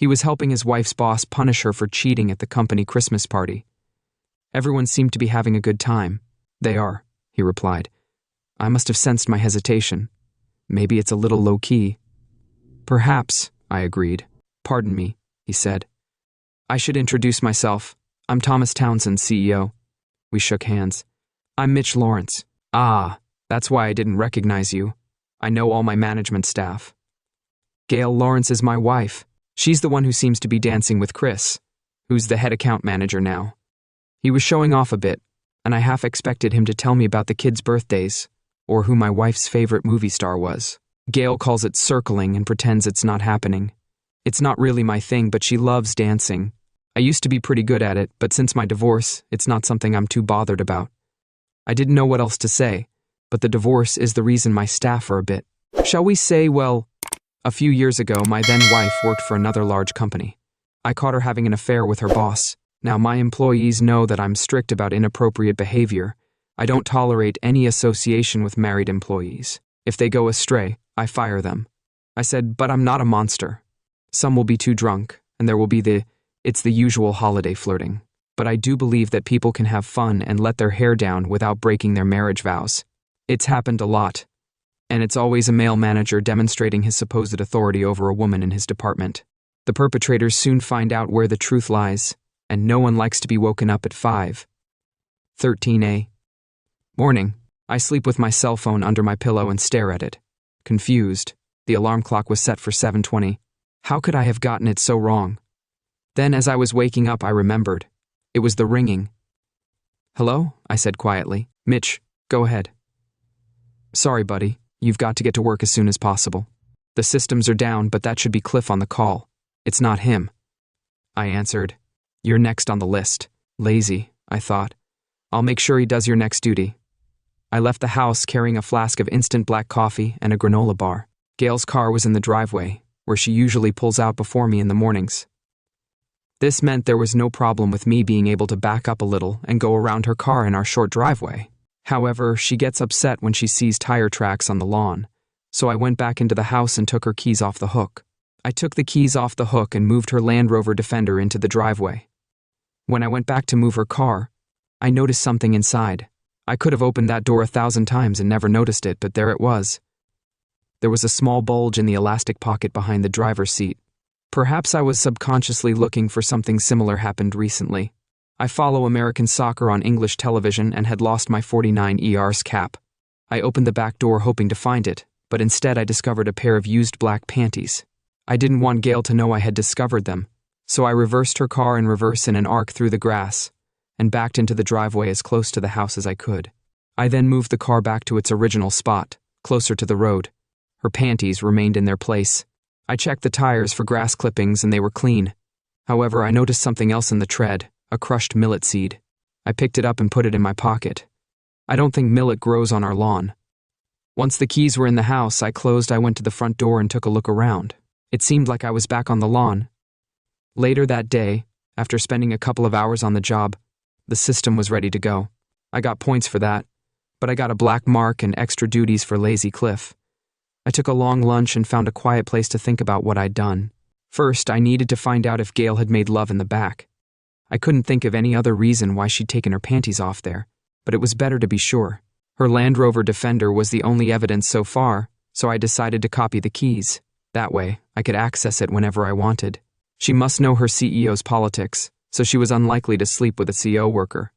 He was helping his wife's boss punish her for cheating at the company Christmas party. Everyone seemed to be having a good time. They are, he replied. I must have sensed my hesitation. Maybe it's a little low-key. Perhaps, I agreed. Pardon me, he said. I should introduce myself. I'm Thomas Townsend, CEO. We shook hands. I'm Mitch Lawrence. Ah, that's why I didn't recognize you. I know all my management staff. Gail Lawrence is my wife. She's the one who seems to be dancing with Chris, who's the head account manager now. He was showing off a bit, and I half expected him to tell me about the kids' birthdays, or who my wife's favorite movie star was. Gail calls it circling and pretends it's not happening. It's not really my thing, but she loves dancing. I used to be pretty good at it, but since my divorce, it's not something I'm too bothered about. I didn't know what else to say, but the divorce is the reason my staff are a bit, shall we say, well, a few years ago, my then-wife worked for another large company. I caught her having an affair with her boss. Now, my employees know that I'm strict about inappropriate behavior. I don't tolerate any association with married employees. If they go astray, I fire them. I said, but I'm not a monster. Some will be too drunk, and there will be it's the usual holiday flirting. But I do believe that people can have fun and let their hair down without breaking their marriage vows. It's happened a lot. And it's always a male manager demonstrating his supposed authority over a woman in his department. The perpetrators soon find out where the truth lies, and no one likes to be woken up at 5:13 Morning. I sleep with my cell phone under my pillow and stare at it. Confused. The alarm clock was set for 7:20. How could I have gotten it so wrong? Then as I was waking up, I remembered. It was the ringing. Hello? I said quietly. Mitch, go ahead. Sorry, buddy. You've got to get to work as soon as possible. The systems are down, but that should be Cliff on the call. It's not him. I answered. You're next on the list. Lazy, I thought. I'll make sure he does your next duty. I left the house carrying a flask of instant black coffee and a granola bar. Gail's car was in the driveway, where she usually pulls out before me in the mornings. This meant there was no problem with me being able to back up a little and go around her car in our short driveway. However, she gets upset when she sees tire tracks on the lawn, so I went back into the house and took her keys off the hook. I took the keys off the hook and moved her Land Rover Defender into the driveway. When I went back to move her car, I noticed something inside. I could have opened that door 1,000 times and never noticed it, but there it was. There was a small bulge in the elastic pocket behind the driver's seat. Perhaps I was subconsciously looking for something similar happened recently. I follow American soccer on English television and had lost my 49 ER's cap. I opened the back door hoping to find it, but instead I discovered a pair of used black panties. I didn't want Gail to know I had discovered them, so I reversed her car in reverse in an arc through the grass and backed into the driveway as close to the house as I could. I then moved the car back to its original spot, closer to the road. Her panties remained in their place. I checked the tires for grass clippings and they were clean. However, I noticed something else in the tread, a crushed millet seed. I picked it up and put it in my pocket. I don't think millet grows on our lawn. Once the keys were in the house, I went to the front door and took a look around. It seemed like I was back on the lawn. Later that day, after spending a couple of hours on the job, the system was ready to go. I got points for that, but I got a black mark and extra duties for Lazy Cliff. I took a long lunch and found a quiet place to think about what I'd done. First, I needed to find out if Gail had made love in the back. I couldn't think of any other reason why she'd taken her panties off there, but it was better to be sure. Her Land Rover Defender was the only evidence so far, so I decided to copy the keys. That way, I could access it whenever I wanted. She must know her CEO's politics, so she was unlikely to sleep with a CO worker.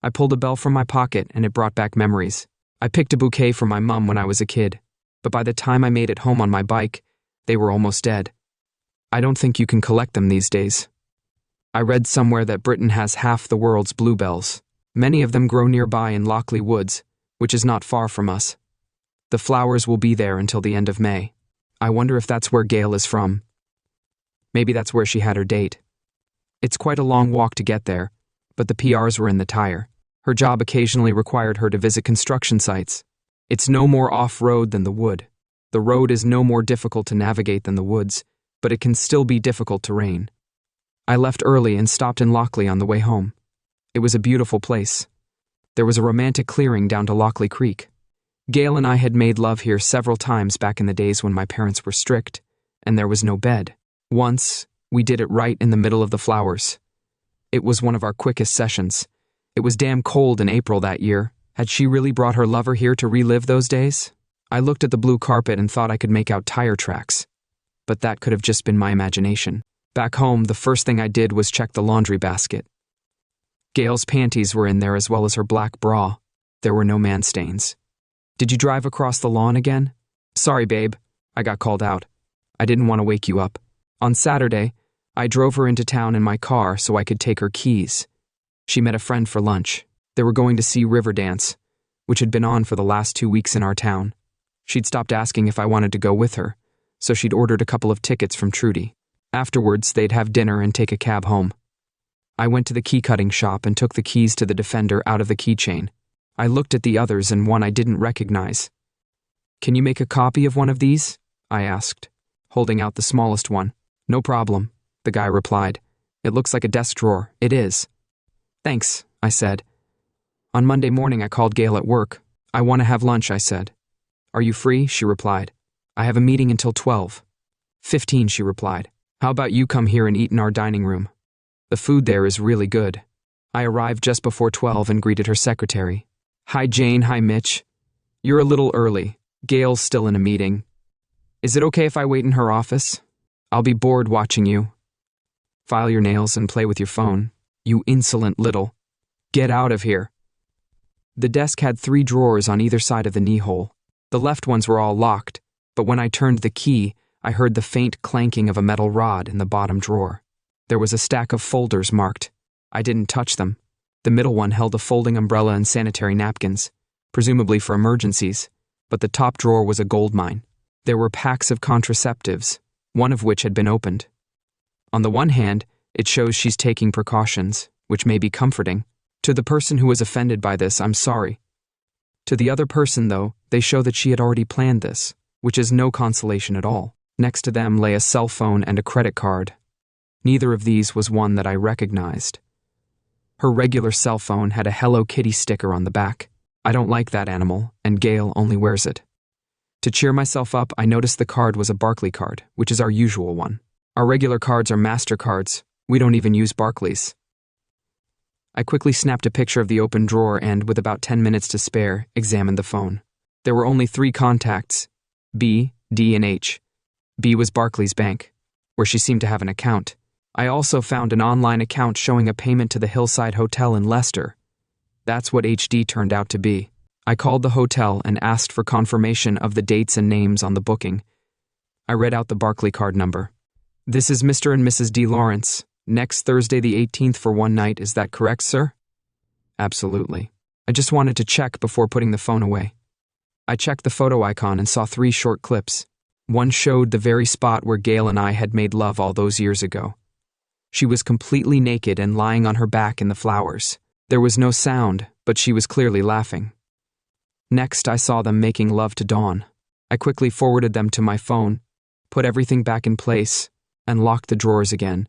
I pulled a bell from my pocket and it brought back memories. I picked a bouquet for my mom when I was a kid, but by the time I made it home on my bike, they were almost dead. I don't think you can collect them these days. I read somewhere that Britain has half the world's bluebells. Many of them grow nearby in Lockley Woods, which is not far from us. The flowers will be there until the end of May. I wonder if that's where Gail is from. Maybe that's where she had her date. It's quite a long walk to get there, but the PRs were in the tire. Her job occasionally required her to visit construction sites. It's no more off-road than the wood. The road is no more difficult to navigate than the woods, but it can still be difficult terrain. I left early and stopped in Lockley on the way home. It was a beautiful place. There was a romantic clearing down to Lockley Creek. Gail and I had made love here several times back in the days when my parents were strict, and there was no bed. Once, We did it right in the middle of the flowers. It was one of our quickest sessions. It was damn cold in April that year. Had she really brought her lover here to relive those days? I looked at the blue carpet and thought I could make out tire tracks. But that could have just been my imagination. Back home, the first thing I did was check the laundry basket. Gail's panties were in there as well as her black bra. There were no man stains. Did you drive across the lawn again? Sorry, babe. I got called out. I didn't want to wake you up. On Saturday, I drove her into town in my car so I could take her keys. She met a friend for lunch. They were going to see Riverdance, which had been on for the last 2 weeks in our town. She'd stopped asking if I wanted to go with her, so she'd ordered a couple of tickets from Trudy. Afterwards, they'd have dinner and take a cab home. I went to the key-cutting shop and took the keys to the Defender out of the keychain. I looked at the others and one I didn't recognize. Can you make a copy of one of these? I asked, holding out the smallest one. No problem, the guy replied. It looks like a desk drawer. It is. Thanks, I said. On Monday morning, I called Gail at work. I want to have lunch, I said. Are you free? She replied. I have a meeting until 12:15, she replied. How about you come here and eat in our dining room? The food there is really good. I arrived just before 12 and greeted her secretary. Hi, Jane. Hi, Mitch. You're a little early. Gail's still in a meeting. Is it okay if I wait in her office? I'll be bored watching you. File your nails and play with your phone. You insolent little. Get out of here. The desk had 3 drawers on either side of the knee hole. The left ones were all locked, but when I turned the key, I heard the faint clanking of a metal rod in the bottom drawer. There was a stack of folders marked. I didn't touch them. The middle one held a folding umbrella and sanitary napkins, presumably for emergencies, but the top drawer was a goldmine. There were packs of contraceptives, one of which had been opened. On the one hand, it shows she's taking precautions, which may be comforting. To the person who was offended by this, I'm sorry. To the other person, though, they show that she had already planned this, which is no consolation at all. Next to them lay a cell phone and a credit card. Neither of these was one that I recognized. Her regular cell phone had a Hello Kitty sticker on the back. I don't like that animal, and Gail only wears it. To cheer myself up, I noticed the card was a Barclay card, which is our usual one. Our regular cards are MasterCards. We don't even use Barclays. I quickly snapped a picture of the open drawer and, with about 10 minutes to spare, examined the phone. There were only 3 contacts, B, D, and H. B was Barclays Bank, where she seemed to have an account. I also found an online account showing a payment to the Hillside Hotel in Leicester. That's what HD turned out to be. I called the hotel and asked for confirmation of the dates and names on the booking. I read out the Barclay card number. This is Mr. and Mrs. D. Lawrence. Next Thursday the 18th for one night, is that correct, sir? Absolutely. I just wanted to check before putting the phone away. I checked the photo icon and saw 3 short clips. One showed the very spot where Gail and I had made love all those years ago. She was completely naked and lying on her back in the flowers. There was no sound, but she was clearly laughing. Next, I saw them making love to Dawn. I quickly forwarded them to my phone, put everything back in place, and locked the drawers again.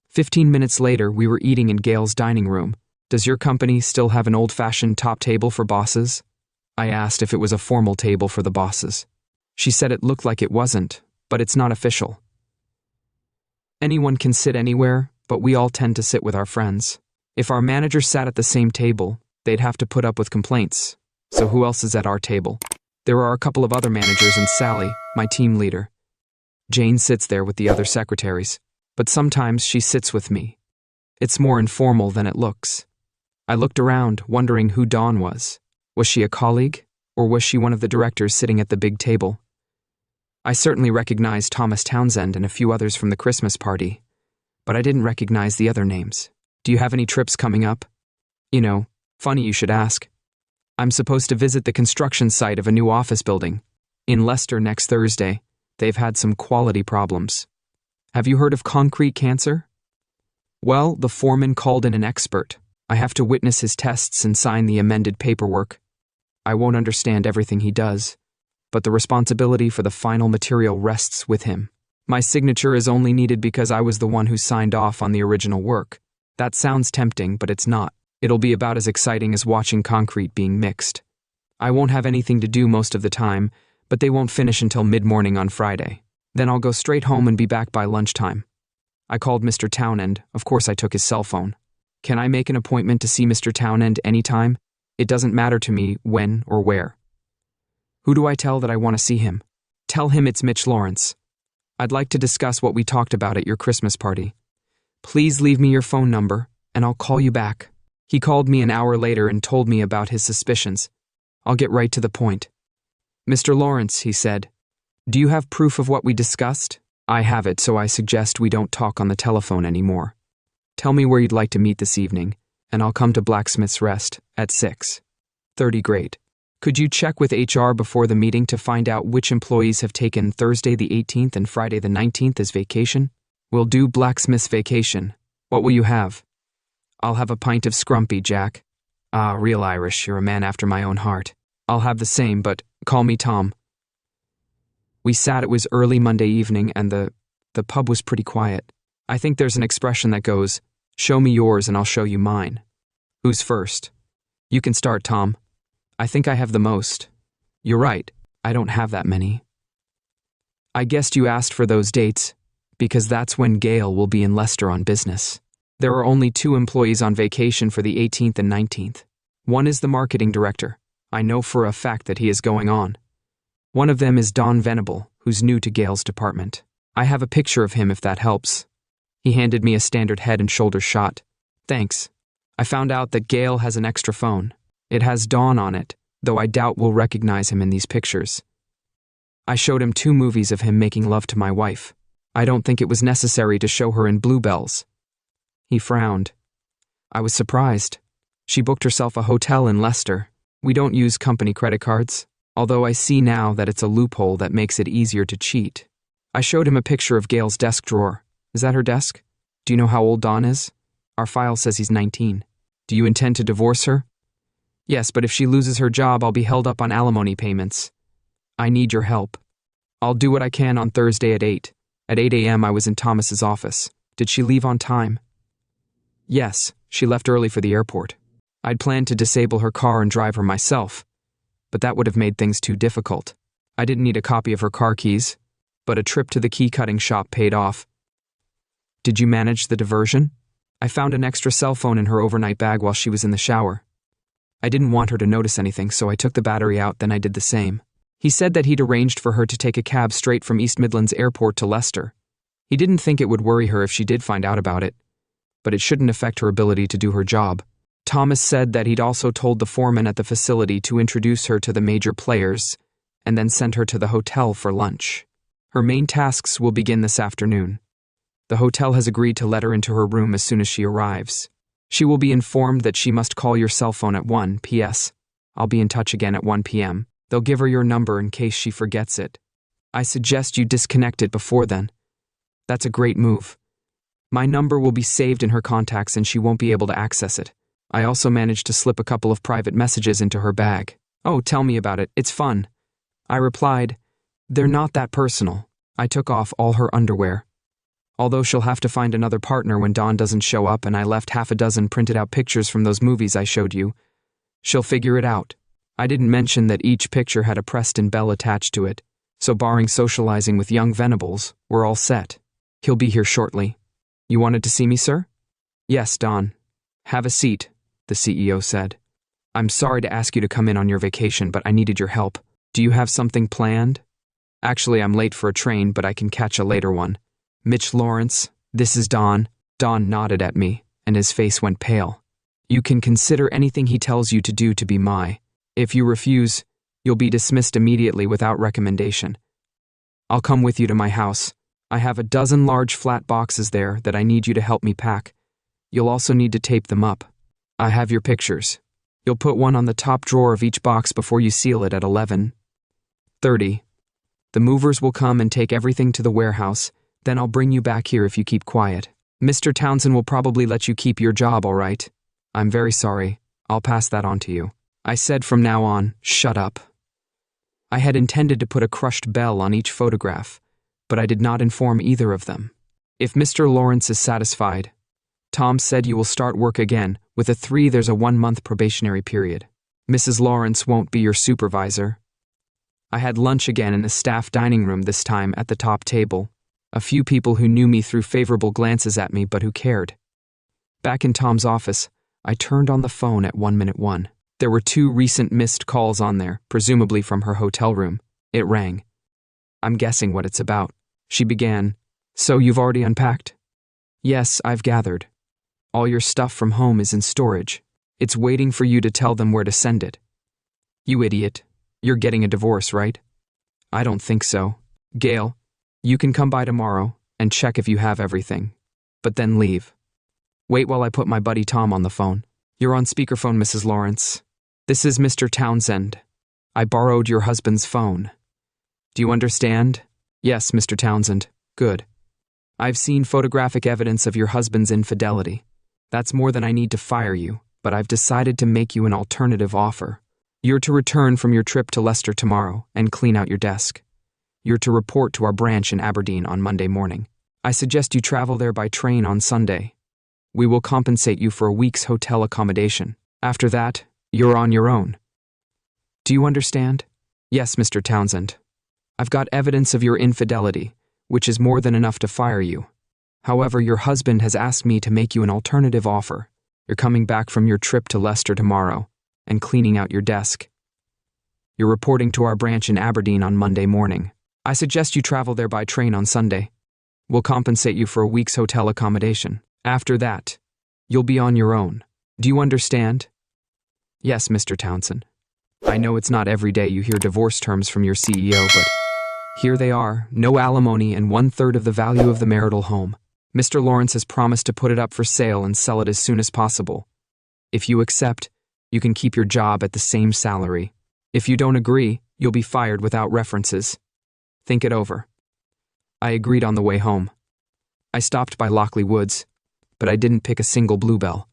15 minutes later, we were eating in Gail's dining room. Does your company still have an old-fashioned top table for bosses? I asked if it was a formal table for the bosses. She said it looked like it wasn't, but it's not official. Anyone can sit anywhere, but we all tend to sit with our friends. If our manager sat at the same table, they'd have to put up with complaints. So who else is at our table? There are a couple of other managers and Sally, my team leader. Jane sits there with the other secretaries, but sometimes she sits with me. It's more informal than it looks. I looked around, wondering who Dawn was. Was she a colleague, or was she one of the directors sitting at the big table? I certainly recognized Thomas Townsend and a few others from the Christmas party, but I didn't recognize the other names. Do you have any trips coming up? You know, funny you should ask. I'm supposed to visit the construction site of a new office building in Leicester next Thursday. They've had some quality problems. Have you heard of concrete cancer? Well, the foreman called in an expert. I have to witness his tests and sign the amended paperwork. I won't understand everything he does, but the responsibility for the final material rests with him. My signature is only needed because I was the one who signed off on the original work. That sounds tempting, but it's not. It'll be about as exciting as watching concrete being mixed. I won't have anything to do most of the time, but they won't finish until mid-morning on Friday. Then I'll go straight home and be back by lunchtime. I called Mr. Townend. Of course, I took his cell phone. Can I make an appointment to see Mr. Townend anytime? It doesn't matter to me when or where. Who do I tell that I want to see him? Tell him it's Mitch Lawrence. I'd like to discuss what we talked about at your Christmas party. Please leave me your phone number, and I'll call you back. He called me an hour later and told me about his suspicions. I'll get right to the point. Mr. Lawrence, he said, do you have proof of what we discussed? I have it, so I suggest we don't talk on the telephone anymore. Tell me where you'd like to meet this evening, and I'll come to Blacksmith's Rest at 6:30. Great. Could you check with HR before the meeting to find out which employees have taken Thursday the 18th and Friday the 19th as vacation? We'll do Blacksmith's vacation. What will you have? I'll have a pint of scrumpy, Jack. Ah, real Irish, you're a man after my own heart. I'll have the same, but call me Tom. We sat, it was early Monday evening, and the pub was pretty quiet. I think there's an expression that goes, show me yours and I'll show you mine. Who's first? You can start, Tom. I think I have the most. You're right, I don't have that many. I guessed you asked for those dates, because that's when Gail will be in Leicester on business. There are only 2 employees on vacation for the 18th and 19th. One is the marketing director. I know for a fact that he is going on. One of them is Don Venable, who's new to Gail's department. I have a picture of him if that helps. He handed me a standard head and shoulders shot. Thanks. I found out that Gail has an extra phone. It has Don on it, though I doubt we'll recognize him in these pictures. I showed him 2 movies of him making love to my wife. I don't think it was necessary to show her in Bluebells. He frowned. I was surprised. She booked herself a hotel in Leicester. We don't use company credit cards, although I see now that it's a loophole that makes it easier to cheat. I showed him a picture of Gail's desk drawer. Is that her desk? Do you know how old Don is? Our file says he's 19. Do you intend to divorce her? Yes, but if she loses her job, I'll be held up on alimony payments. I need your help. I'll do what I can on Thursday at 8. At 8 a.m. I was in Thomas's office. Did she leave on time? Yes, she left early for the airport. I'd planned to disable her car and drive her myself, but that would have made things too difficult. I didn't need a copy of her car keys, but a trip to the key-cutting shop paid off. Did you manage the diversion? I found an extra cell phone in her overnight bag while she was in the shower. I didn't want her to notice anything, so I took the battery out, then I did the same. He said that he'd arranged for her to take a cab straight from East Midlands Airport to Leicester. He didn't think it would worry her if she did find out about it, but it shouldn't affect her ability to do her job. Thomas said that he'd also told the foreman at the facility to introduce her to the major players and then send her to the hotel for lunch. Her main tasks will begin this afternoon. The hotel has agreed to let her into her room as soon as she arrives. She will be informed that she must call your cell phone at 1 p.m. I'll be in touch again at 1 p.m. They'll give her your number in case she forgets it. I suggest you disconnect it before then. That's a great move. My number will be saved in her contacts and she won't be able to access it. I also managed to slip a couple of private messages into her bag. Oh, tell me about it. It's fun. I replied, they're not that personal. I took off all her underwear. Although she'll have to find another partner when Dawn doesn't show up and I left half a dozen printed out pictures from those movies I showed you, she'll figure it out. I didn't mention that each picture had a Preston Bell attached to it, so barring socializing with young Venables, we're all set. He'll be here shortly. You wanted to see me, sir? Yes, Don. Have a seat, the CEO said. I'm sorry to ask you to come in on your vacation, but I needed your help. Do you have something planned? Actually, I'm late for a train, but I can catch a later one. Mitch Lawrence, this is Don. Don nodded at me, and his face went pale. You can consider anything he tells you to do to be my. If you refuse, you'll be dismissed immediately without recommendation. I'll come with you to my house. I have a dozen large flat boxes there that I need you to help me pack. You'll also need to tape them up. I have your pictures. You'll put one on the top drawer of each box before you seal it at 11:30. The movers will come and take everything to the warehouse, then I'll bring you back here if you keep quiet. Mr. Townsend will probably let you keep your job, all right? I'm very sorry. I'll pass that on to you. I said from now on, shut up. I had intended to put a crushed bell on each photograph, but I did not inform either of them. If Mr. Lawrence is satisfied, Tom said you will start work again. With a 3, there's a 1-month probationary period. Mrs. Lawrence won't be your supervisor. I had lunch again in the staff dining room, this time at the top table. A few people who knew me threw favorable glances at me, but who cared? Back in Tom's office, I turned on the phone at 1:01. There were 2 recent missed calls on there, presumably from her hotel room. It rang. "I'm guessing what it's about," she began. "So you've already unpacked?" "Yes, I've gathered. All your stuff from home is in storage. It's waiting for you to tell them where to send it." "You idiot. You're getting a divorce, right?" "I don't think so. Gail, you can come by tomorrow and check if you have everything, but then leave. Wait while I put my buddy Tom on the phone." "You're on speakerphone, Mrs. Lawrence. This is Mr. Townsend. I borrowed your husband's phone. Do you understand?" "Yes, Mr. Townsend." "Good. I've seen photographic evidence of your husband's infidelity. That's more than I need to fire you, but I've decided to make you an alternative offer. You're to return from your trip to Leicester tomorrow and clean out your desk. You're to report to our branch in Aberdeen on Monday morning. I suggest you travel there by train on Sunday. We will compensate you for a week's hotel accommodation. After that, you're on your own. Do you understand?" "Yes, Mr. Townsend. I've got evidence of your infidelity, which is more than enough to fire you. However, your husband has asked me to make you an alternative offer. You're coming back from your trip to Leicester tomorrow and cleaning out your desk. You're reporting to our branch in Aberdeen on Monday morning. I suggest you travel there by train on Sunday. We'll compensate you for a week's hotel accommodation. After that, you'll be on your own. Do you understand?" "Yes, Mr. Townsend. I know it's not every day you hear divorce terms from your CEO, but here they are, no alimony and 1/3 of the value of the marital home. Mr. Lawrence has promised to put it up for sale and sell it as soon as possible. If you accept, you can keep your job at the same salary. If you don't agree, you'll be fired without references. Think it over." I agreed on the way home. I stopped by Lockley Woods, but I didn't pick a single bluebell.